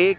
1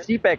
CPEC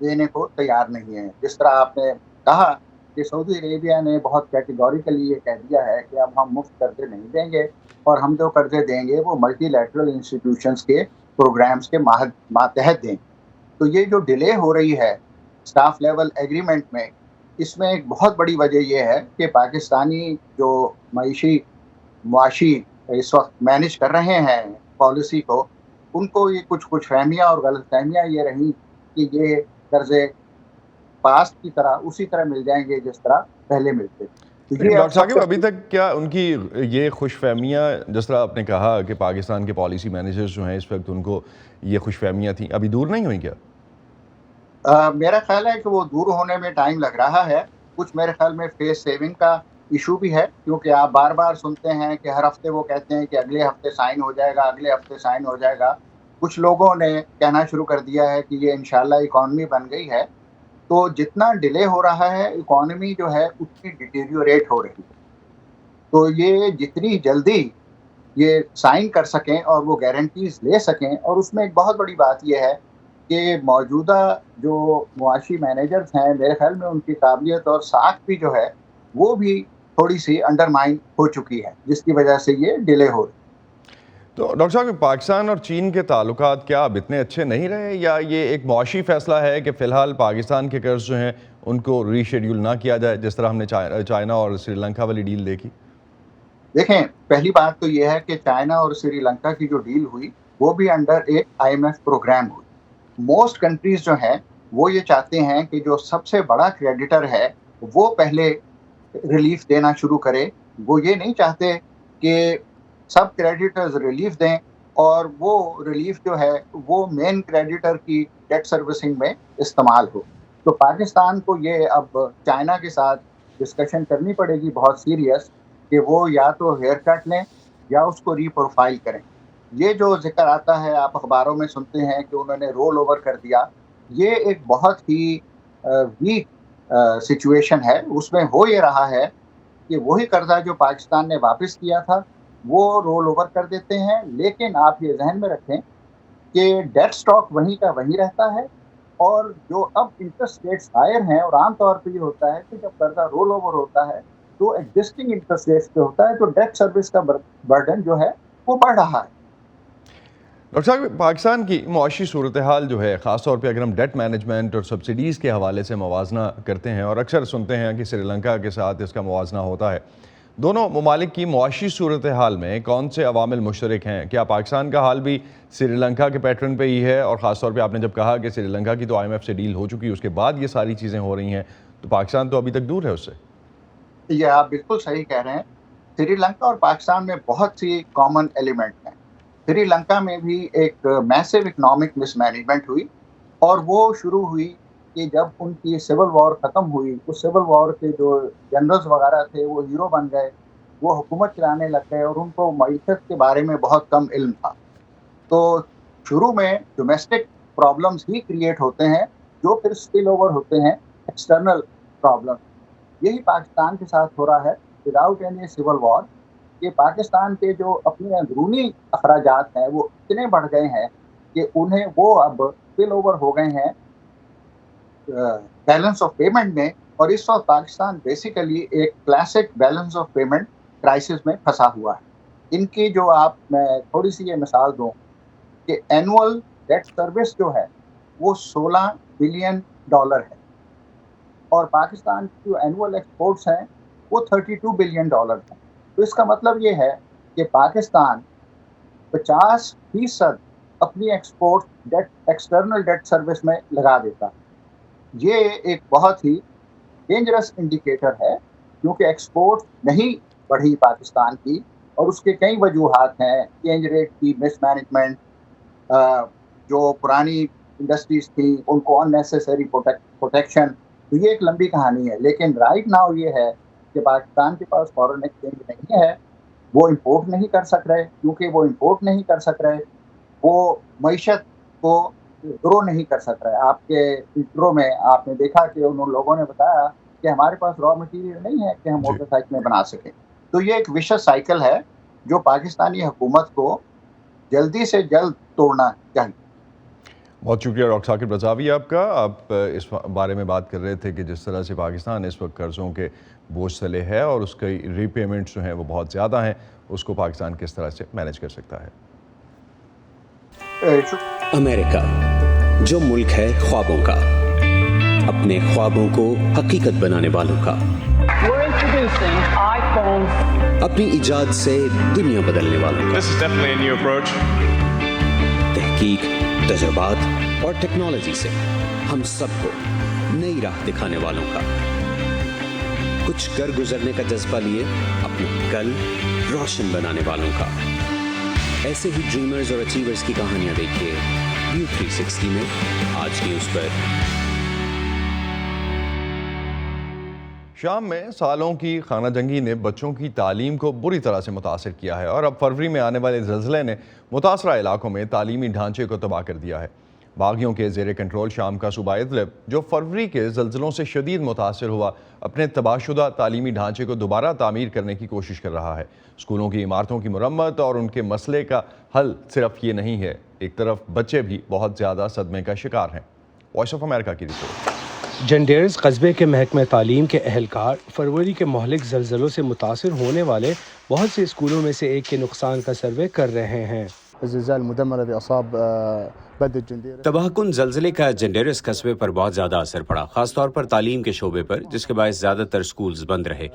دینے کو تیار نہیں ہے. جس طرح آپ نے کہا کہ سعودی عربیہ نے بہت کیٹیگوریکلی یہ کہہ دیا ہے کہ اب ہم مفت قرضے نہیں دیں گے اور ہم جو قرضے دیں گے وہ ملٹی لیٹرل انسٹیٹیوشنس کے پروگرامز کے ماتحت دیں. تو یہ جو ڈیلے ہو رہی ہے اسٹاف لیول ایگریمنٹ میں، اس میں ایک بہت بڑی وجہ یہ ہے کہ پاکستانی جو معاشی اس وقت مینج کر رہے ہیں پالیسی کو، ان کو یہ کچھ فہمیاں اور غلط فہمیاں یہ رہیں کہ یہ قرضے پاسٹ کی طرح اسی طرح مل جائیں گے جس طرح پہلے ملتے تھے. لیکن ڈاکٹر ثاقب، ابھی تک کیا ان کی یہ خوش فہمیاں، جس طرح آپ نے کہا کہ پاکستان کے پالیسی مینیجرز جو ہیں اس وقت ان کو یہ خوش فہمیاں تھیں، ابھی دور نہیں ہوئی کیا؟ میرا خیال ہے کہ وہ دور ہونے میں ٹائم لگ رہا ہے. کچھ میرے خیال میں فیس سیونگ کا ایشو بھی ہے، کیونکہ آپ بار بار سنتے ہیں کہ ہر ہفتے وہ کہتے ہیں کہ اگلے ہفتے سائن ہو جائے گا، اگلے ہفتے سائن ہو جائے گا. کچھ لوگوں نے کہنا شروع کر دیا ہے کہ یہ انشاءاللہ اکانومی بن گئی ہے. تو جتنا ڈیلے ہو رہا ہے اکانومی جو ہے اتنی ڈیٹیریوریٹ ہو رہی ہے. تو یہ جتنی جلدی یہ سائن کر سکیں اور وہ گارنٹیز لے سکیں، اور اس میں ایک بہت بڑی بات یہ ہے کہ موجودہ جو معاشی مینیجرز ہیں میرے خیال میں ان کی قابلیت اور ساکھ بھی جو ہے وہ بھی تھوڑی سی انڈرمائن ہو چکی ہے، جس کی وجہ سے یہ ڈیلے ہو رہی ہے. تو ڈاکٹر صاحب، پاکستان اور چین کے تعلقات کیا اب اتنے اچھے نہیں رہے، یا یہ ایک معاشی فیصلہ ہے کہ فی الحال پاکستان کے قرض جو ہیں ان کو ری شیڈیول نہ کیا جائے، جس طرح ہم نے چائنا اور سری لنکا والی ڈیل دیکھی؟ دیکھیں، پہلی بات تو یہ ہے کہ چائنا اور سری لنکا کی جو ڈیل ہوئی وہ بھی انڈر ایک IMF پروگرام ہوئی. موسٹ کنٹریز جو ہیں وہ یہ چاہتے ہیں کہ جو سب سے بڑا کریڈیٹر ہے وہ پہلے ریلیف دینا شروع کرے. وہ یہ نہیں چاہتے کہ سب کریڈیٹرز ریلیف دیں اور وہ ریلیف جو ہے وہ مین کریڈیٹر کی ڈیٹ سروسنگ میں استعمال ہو. تو پاکستان کو یہ اب چائنا کے ساتھ ڈسکشن کرنی پڑے گی بہت سیریس، کہ وہ یا تو ہیئر کٹ لیں یا اس کو ری پروفائل کریں. یہ جو ذکر آتا ہے، آپ اخباروں میں سنتے ہیں کہ انہوں نے رول اوور کر دیا، یہ ایک بہت ہی ویک سچویشن ہے. اس میں ہو یہ رہا ہے کہ وہی قرضہ جو پاکستان نے واپس کیا تھا وہ رول اوور کر دیتے ہیں، لیکن آپ یہ ذہن میں رکھیں کہ ڈیٹ سٹاک وہیں کا وہیں رہتا ہے. اور جو اب انٹرسٹ ریٹس ہائر ہیں، اور عام طور پہ یہ ہوتا ہے کہ جب قرضہ رول اوور ہوتا ہے تو ایگزسٹنگ انٹرسٹ ریٹس پہ ہوتا ہے، تو ڈیٹ سروس کا برڈن جو ہے وہ بڑھ رہا ہے. ڈاکٹر صاحب، پاکستان کی معاشی صورتحال جو ہے، خاص طور پہ اگر ہم ڈیٹ مینجمنٹ اور سبسڈیز کے حوالے سے موازنہ کرتے ہیں، اور اکثر سنتے ہیں کہ سری لنکا کے ساتھ اس کا موازنہ ہوتا ہے، دونوں ممالک کی معاشی صورتحال میں کون سے عوامل مشترک ہیں؟ کیا پاکستان کا حال بھی سری لنکا کے پیٹرن پہ ہی ہے؟ اور خاص طور پہ آپ نے جب کہا کہ سری لنکا کی تو IMF سے ڈیل ہو چکی، اس کے بعد یہ ساری چیزیں ہو رہی ہیں، تو پاکستان تو ابھی تک دور ہے اس سے. یہ آپ بالکل صحیح کہہ رہے ہیں. سری لنکا اور پاکستان میں بہت سی کامن ایلیمنٹ ہیں. سری لنکا میں بھی ایک میسو اکنامک مس مینجمنٹ ہوئی، اور وہ شروع ہوئی کہ جب ان کی سول وار ختم ہوئی. اس سول وار کے جو جنرلز وغیرہ تھے وہ ہیرو بن گئے، وہ حکومت چلانے لگ گئے، اور ان کو معیشت کے بارے میں بہت کم علم تھا. تو شروع میں ڈومیسٹک پرابلمز ہی کریٹ ہوتے ہیں جو پھر اسپل اوور ہوتے ہیں ایکسٹرنل پرابلم. یہی پاکستان کے ساتھ ہو رہا ہے وداؤٹ اینی سول وار، کہ پاکستان کے جو اپنے اندرونی اخراجات ہیں وہ اتنے بڑھ گئے ہیں کہ انہیں وہ اب اسپل اوور ہو گئے ہیں بیلنس آف پیمنٹ میں. اور اس وقت پاکستان بیسیکلی ایک classic balance of payment crisis میں پھنسا ہوا ہے. ان کی جو میں تھوڑی سی یہ مثال دوں کہ اینول ڈیٹ سروس جو ہے وہ $16 بلین ہے، اور پاکستان کی جو اینول ایکسپورٹس ہیں وہ $32 بلین ہیں. تو اس کا مطلب یہ ہے کہ پاکستان 50% اپنی ایکسپورٹ ایکسٹرنل ڈیٹ سروس میں لگا دیتا. یہ ایک بہت ہی ڈینجرس انڈیکیٹر ہے، کیونکہ ایکسپورٹ نہیں بڑھی پاکستان کی، اور اس کے کئی وجوہات ہیں. چینج ریٹ کی مس مینجمنٹ، جو پرانی انڈسٹریز تھیں ان کو اننیسیسری پروٹیکشن. تو یہ ایک لمبی کہانی ہے. لیکن رائٹ ناؤ یہ ہے کہ پاکستان کے پاس فارن ایکسچینج نہیں ہے، وہ امپورٹ نہیں کر سک رہے. کیونکہ وہ امپورٹ نہیں کر سک رہے، وہ معیشت کو گرو نہیں کر سک رہے. آپ کے انٹرو میں آپ نے دیکھا کہ ان لوگوں نے بتایا کہ ہمارے پاس را مٹیریل نہیں ہے کہ ہم موٹر سائیکلیں بنا سکیں. تو یہ ایک وشس سائیکل ہے جو پاکستانی حکومت کو جلدی سے جلد توڑنا چاہیے. بہت شکریہ ڈاکٹر ثاقب رضاوی آپ کا. آپ اس بارے میں بات کر رہے تھے کہ جس طرح سے پاکستان اس وقت قرضوں کے بوجھ تلے ہے اور اس کی ری پیمنٹس جو ہیں وہ بہت زیادہ ہیں, اس کو پاکستان کس طرح سے مینیج کر سکتا ہے. امریکہ جو ملک ہے خوابوں کا, اپنے خوابوں کو حقیقت بنانے والوں کا, اپنی ایجاد سے دنیا بدلنے والوں کا, تحقیق, تجربات اور ٹیکنالوجی سے ہم سب کو نئی راہ دکھانے والوں کا, کچھ کر گزرنے کا جذبہ لیے اپنا کل روشن بنانے والوں کا. ایسے ہی ڈریمرز اور اچیورز کی کہانیاں دیکھیے ویو 360 میں آج نیوز پر. شام میں سالوں کی خانہ جنگی نے بچوں کی تعلیم کو بری طرح سے متاثر کیا ہے اور اب فروری میں آنے والے زلزلے نے متاثرہ علاقوں میں تعلیمی ڈھانچے کو تباہ کر دیا ہے. باغیوں کے زیر کنٹرول شام کا صوبہ ادلب جو فروری کے زلزلوں سے شدید متاثر ہوا, اپنے تباہ شدہ تعلیمی ڈھانچے کو دوبارہ تعمیر کرنے کی کوشش کر رہا ہے. اسکولوں کی عمارتوں کی مرمت اور ان کے مسئلے کا حل صرف یہ نہیں ہے, ایک طرف بچے بھی بہت زیادہ صدمے کا شکار ہیں. وائس آف امریکہ کی رپورٹ. جنڈیرز قصبے کے محکمہ تعلیم کے اہلکار فروری کے مہلک زلزلوں سے متاثر ہونے والے بہت سے اسکولوں میں سے ایک کے نقصان کا سروے کر رہے ہیں. تباہ کن زلزلے کا جنڈیرس قصبے پر بہت زیادہ اثر پڑا, خاص طور پر تعلیم کے شعبے پر, جس کے باعث زیادہ تر سکولز بند رہے.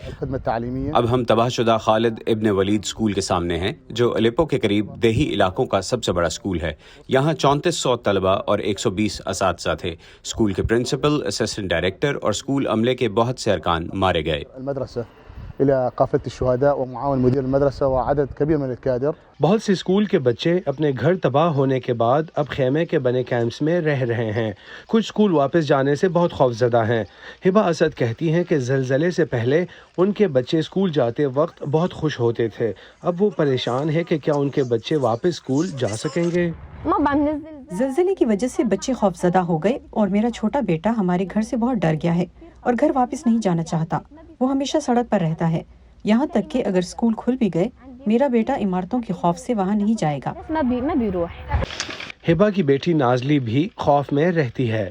اب ہم تباہ شدہ خالد ابن ولید سکول کے سامنے ہیں, جو الیپو کے قریب دیہی علاقوں کا سب سے بڑا سکول ہے. یہاں 3400 طلبہ اور 120 اساتذہ تھے. سکول کے پرنسپل, اسسٹنٹ ڈائریکٹر اور سکول عملے کے بہت سے ارکان مارے گئے. بہت سے اسکول کے بچے اپنے گھر تباہ ہونے کے بعد اب خیمے کے بنے کیمپس میں رہ رہے ہیں. کچھ اسکول واپس جانے سے بہت خوفزدہ ہیں. ہبا اسد کہتی ہیں کہ زلزلے سے پہلے ان کے بچے اسکول جاتے وقت بہت خوش ہوتے تھے. اب وہ پریشان ہے کہ کیا ان کے بچے واپس اسکول جا سکیں گے. زلزلے کی وجہ سے بچے خوفزدہ ہو گئے اور میرا چھوٹا بیٹا ہمارے گھر سے بہت ڈر گیا ہے اور گھر واپس نہیں جانا چاہتا. وہ ہمیشہ سڑک پر رہتا ہے, یہاں تک کہ اگر اسکول کھل بھی گئے میرا بیٹا عمارتوں کے خوف سے وہاں نہیں جائے گا. ہبا کی بیٹی نازلی بھی خوف میں رہتی ہے.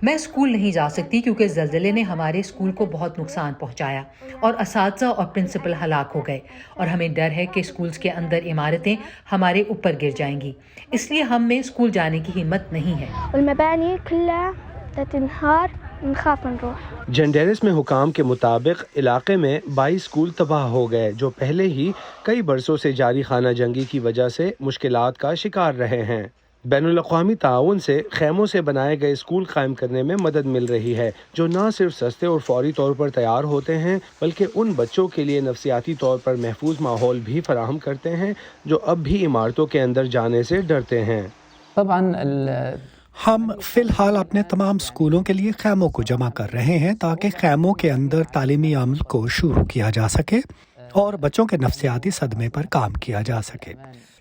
میں اسکول نہیں جا سکتی کیونکہ زلزلے نے ہمارے اسکول کو بہت نقصان پہنچایا اور اساتذہ اور پرنسپل ہلاک ہو گئے, اور ہمیں ڈر ہے کہ اسکولز کے اندر عمارتیں ہمارے اوپر گر جائیں گی. اس لیے ہم میں اسکول جانے کی ہمت نہیں ہے. جنڈیرس میں حکام کے مطابق علاقے میں 22 اسکول تباہ ہو گئے, جو پہلے ہی کئی برسوں سے جاری خانہ جنگی کی وجہ سے مشکلات کا شکار رہے ہیں. بین الاقوامی تعاون سے خیموں سے بنائے گئے اسکول قائم کرنے میں مدد مل رہی ہے, جو نہ صرف سستے اور فوری طور پر تیار ہوتے ہیں بلکہ ان بچوں کے لیے نفسیاتی طور پر محفوظ ماحول بھی فراہم کرتے ہیں جو اب بھی عمارتوں کے اندر جانے سے ڈرتے ہیں. ہم فی الحال اپنے تمام اسکولوں کے لیے خیموں کو جمع کر رہے ہیں تاکہ خیموں کے اندر تعلیمی عمل کو شروع کیا جا سکے اور بچوں کے نفسیاتی صدمے پر کام کیا جا سکے.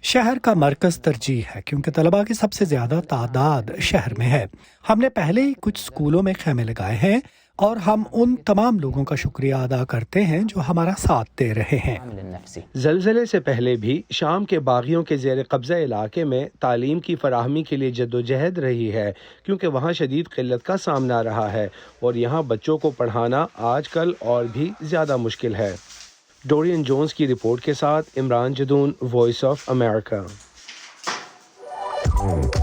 شہر کا مرکز ترجیح ہے کیونکہ طلباء کی سب سے زیادہ تعداد شہر میں ہے. ہم نے پہلے ہی کچھ اسکولوں میں خیمے لگائے ہیں اور ہم ان تمام لوگوں کا شکریہ ادا کرتے ہیں جو ہمارا ساتھ دے رہے ہیں. زلزلے سے پہلے بھی شام کے باغیوں کے زیر قبضہ علاقے میں تعلیم کی فراہمی کے لیے جدوجہد رہی ہے, کیونکہ وہاں شدید قلت کا سامنا رہا ہے اور یہاں بچوں کو پڑھانا آج کل اور بھی زیادہ مشکل ہے. ڈورین جونز کی رپورٹ کے ساتھ Imran Jadoon, voice of America.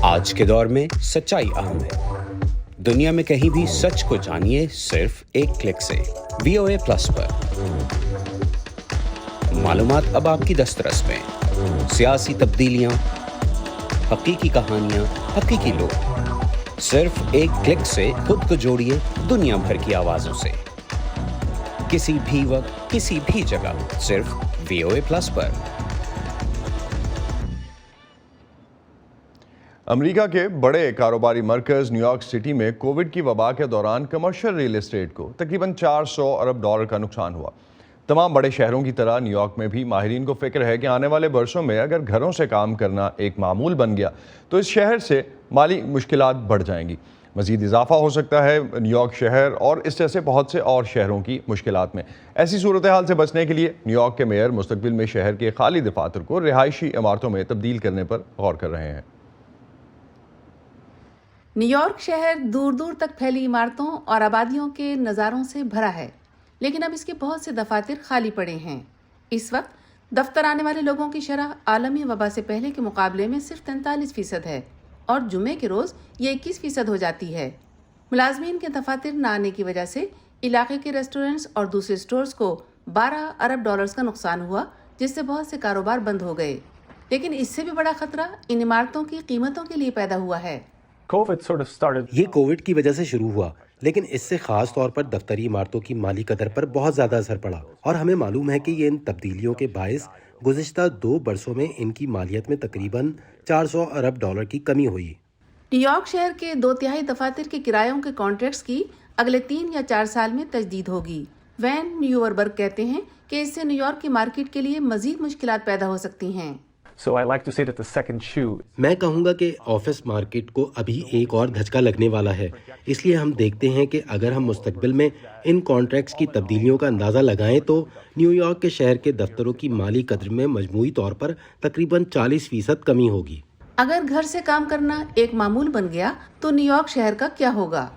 آج کے دور میں سچائی اہم ہے. دنیا میں کہیں بھی سچ کو جانیے صرف ایک کلک سے. VOA پلس پر معلومات اب آپ کی دسترس میں. سیاسی تبدیلیاں, حقیقی کہانیاں, حقیقی لوگ. صرف ایک کلک سے خود کو جوڑیے دنیا بھر کی آوازوں سے, کسی بھی وقت کسی بھی جگہ, صرف VOA پلس پر. امریکہ کے بڑے کاروباری مرکز نیو یارک سٹی میں کووڈ کی وبا کے دوران کمرشل ریل اسٹیٹ کو تقریباً $400 ارب کا نقصان ہوا. تمام بڑے شہروں کی طرح نیو یارک میں بھی ماہرین کو فکر ہے کہ آنے والے برسوں میں اگر گھروں سے کام کرنا ایک معمول بن گیا تو اس شہر سے مالی مشکلات بڑھ جائیں گی. مزید اضافہ ہو سکتا ہے نیو یارک شہر اور اس جیسے بہت سے اور شہروں کی مشکلات میں. ایسی صورتحال سے بچنے کے لیے نیو یارک کے میئر مستقبل میں شہر کے خالی دفاتر کو رہائشی عمارتوں میں تبدیل کرنے پر غور کر رہے ہیں. نیو یارک شہر دور دور تک پھیلی عمارتوں اور آبادیوں کے نظاروں سے بھرا ہے، لیکن اب اس کے بہت سے دفاتر خالی پڑے ہیں۔ اس وقت دفتر آنے والے لوگوں کی شرح عالمی وبا سے پہلے کے مقابلے میں صرف 43% ہے اور جمعے کے روز یہ 21% ہو جاتی ہے۔ ملازمین کے دفاتر نہ آنے کی وجہ سے علاقے کے ریسٹورنٹس اور دوسرے سٹورز کو $12 ارب کا نقصان ہوا، جس سے بہت سے کاروبار بند ہو گئے۔ لیکن اس سے بھی بڑا خطرہ ان عمارتوں کی قیمتوں کے لیے پیدا ہوا ہے۔ یہ کووڈ کی وجہ سے شروع ہوا، لیکن اس سے خاص طور پر دفتری عمارتوں کی مالی قدر پر بہت زیادہ اثر پڑا، اور ہمیں معلوم ہے کہ یہ ان تبدیلیوں کے باعث گزشتہ 2 برسوں میں ان کی مالیت میں تقریباً $400 ارب کی کمی ہوئی۔ نیو یارک شہر کے 2/3 دفاتر کے کرایوں کے کانٹریکٹس کی اگلے 3 یا 4 سال میں تجدید ہوگی۔ وین نیووربرگ کہتے ہیں کہ اس سے نیو یارک کی مارکیٹ کے لیے مزید مشکلات پیدا ہو سکتی ہیں۔ میں کہوں گا کہ آفس مارکیٹ کو ابھی ایک اور دھچکا لگنے والا ہے، اس لیے ہم دیکھتے ہیں کہ اگر ہم مستقبل میں ان کانٹریکٹس کی تبدیلیوں کا اندازہ لگائیں تو نیو یارک کے شہر کے دفتروں کی مالی قدر میں مجموعی طور پر تقریباً 40% کمی ہوگی۔ اگر گھر سے کام کرنا ایک معمول بن گیا تو نیو یارک شہر کا کیا ہوگا؟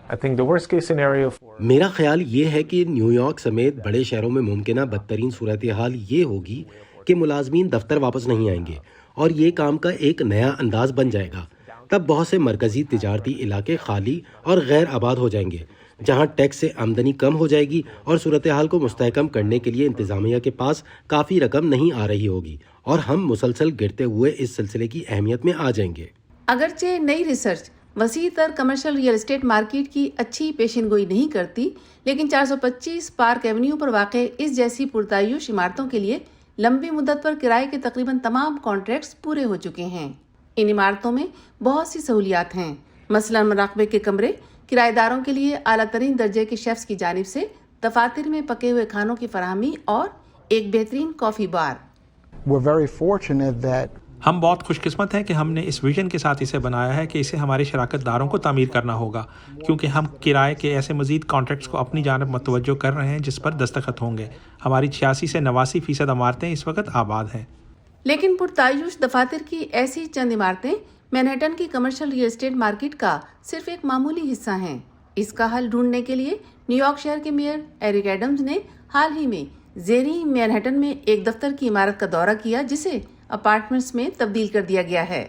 میرا خیال یہ ہے کہ نیو یارک سمیت بڑے شہروں میں ممکنہ بدترین صورتحال یہ ہوگی کہ ملازمین دفتر واپس نہیں آئیں گے اور یہ کام کا ایک نیا انداز بن جائے گا۔ تب بہت سے مرکزی تجارتی علاقے خالی اور غیر آباد ہو جائیں گے، جہاں ٹیکس سے آمدنی کم ہو جائے گی اور صورتحال کو مستحکم کرنے کے لیے انتظامیہ کے پاس کافی رقم نہیں آ رہی ہوگی، اور ہم مسلسل گرتے ہوئے اس سلسلے کی اہمیت میں آ جائیں گے۔ اگرچہ نئی ریسرچ وسیع تر کمرشل ریئل اسٹیٹ مارکیٹ کی اچھی پیشن گوئی نہیں کرتی، لیکن 425 پارک ایونیو پر واقع اس جیسی پرتعیش عمارتوں کے لیے لمبی مدت پر کرائے کے تقریباً تمام کانٹریکٹس پورے ہو چکے ہیں۔ ان عمارتوں میں بہت سی سہولیات ہیں، مثلاً مراقبے کے کمرے، کرایہ داروں کے لیے اعلیٰ ترین درجے کے شیفز کی جانب سے دفاتر میں پکے ہوئے کھانوں کی فراہمی اور ایک بہترین کافی بار۔ ہم بہت خوش قسمت ہیں کہ ہم نے اس ویژن کے ساتھ اسے بنایا ہے کہ اسے ہمارے شراکت داروں کو تعمیر کرنا ہوگا، کیونکہ ہم کرائے کے ایسے مزید کانٹریکٹس کو اپنی جانب متوجہ کر رہے ہیں جس پر دستخط ہوں گے۔ ہماری 86 سے 89% عمارتیں اس وقت آباد ہیں۔ لیکن پرتعیش دفاتر کی ایسی چند عمارتیں مینہٹن کی کمرشل ریئل اسٹیٹ مارکیٹ کا صرف ایک معمولی حصہ ہیں۔ اس کا حل ڈھونڈنے کے لیے نیو یارک شہر کے میئر ایرک ایڈمز نے حال ہی میں زیریں مینہٹن میں ایک دفتر کی عمارت کا دورہ کیا، جسے اپارٹمنٹس میں تبدیل کر دیا گیا ہے۔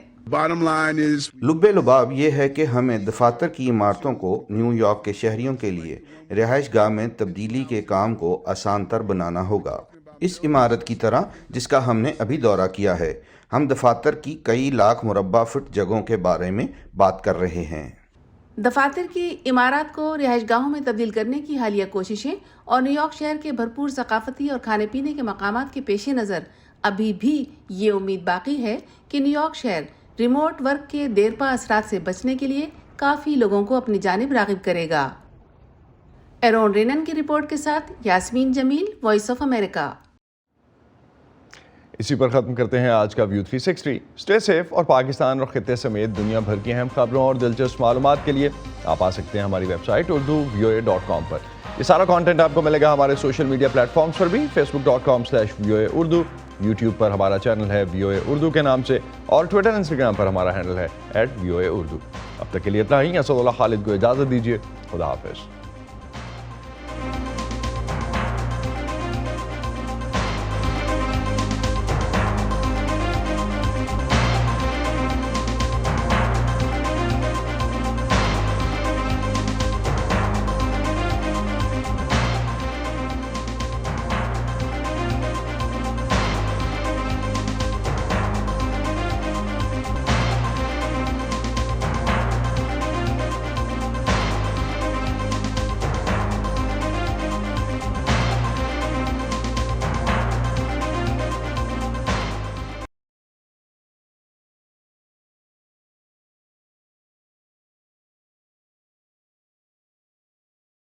لب لباب یہ ہے کہ ہمیں دفاتر کی عمارتوں کو نیو یارک کے شہریوں کے لیے رہائش گاہ میں تبدیلی کے کام کو آسان تر بنانا ہوگا۔ اس عمارت کی طرح جس کا ہم نے ابھی دورہ کیا ہے، ہم دفاتر کی کئی لاکھ مربع فٹ جگہوں کے بارے میں بات کر رہے ہیں۔ دفاتر کی عمارات کو رہائش گاہوں میں تبدیل کرنے کی حالیہ کوششیں اور نیو یارک شہر کے بھرپور ثقافتی اور کھانے پینے کے مقامات کے پیش نظر ابھی بھی یہ امید باقی ہے کہ نیو یارک شہر ریموٹ ورک کے دیرپا اثرات سے بچنے کے لیے کافی لوگوں کو اپنی جانب راغب کرے گا۔ ایرون رینن کی رپورٹ کے ساتھ یاسمین جمیل، وائس آف امریکہ۔ اسی پر ختم کرتے ہیں آج کا ویو 360۔ اسٹے سیف اور پاکستان اور خطے سمیت دنیا بھر کی اہم خبروں اور دلچسپ معلومات کے لیے آپ آ سکتے ہیں ہماری ویب سائٹ urdu.voa.com پر۔ یہ سارا کانٹینٹ آپ کو ملے گا ہمارے سوشل میڈیا پلیٹ فارمز پر بھی، facebook.com/VOA Urdu، یوٹیوب پر ہمارا چینل ہے VOA Urdu کے نام سے، اور ٹویٹر انسٹاگرام پر ہمارا ہینڈل ہے @VOA Urdu۔ اب تک کے لیے اتنا ہی۔ اسد اللہ خالد کو اجازت دیجیے، خدا حافظ۔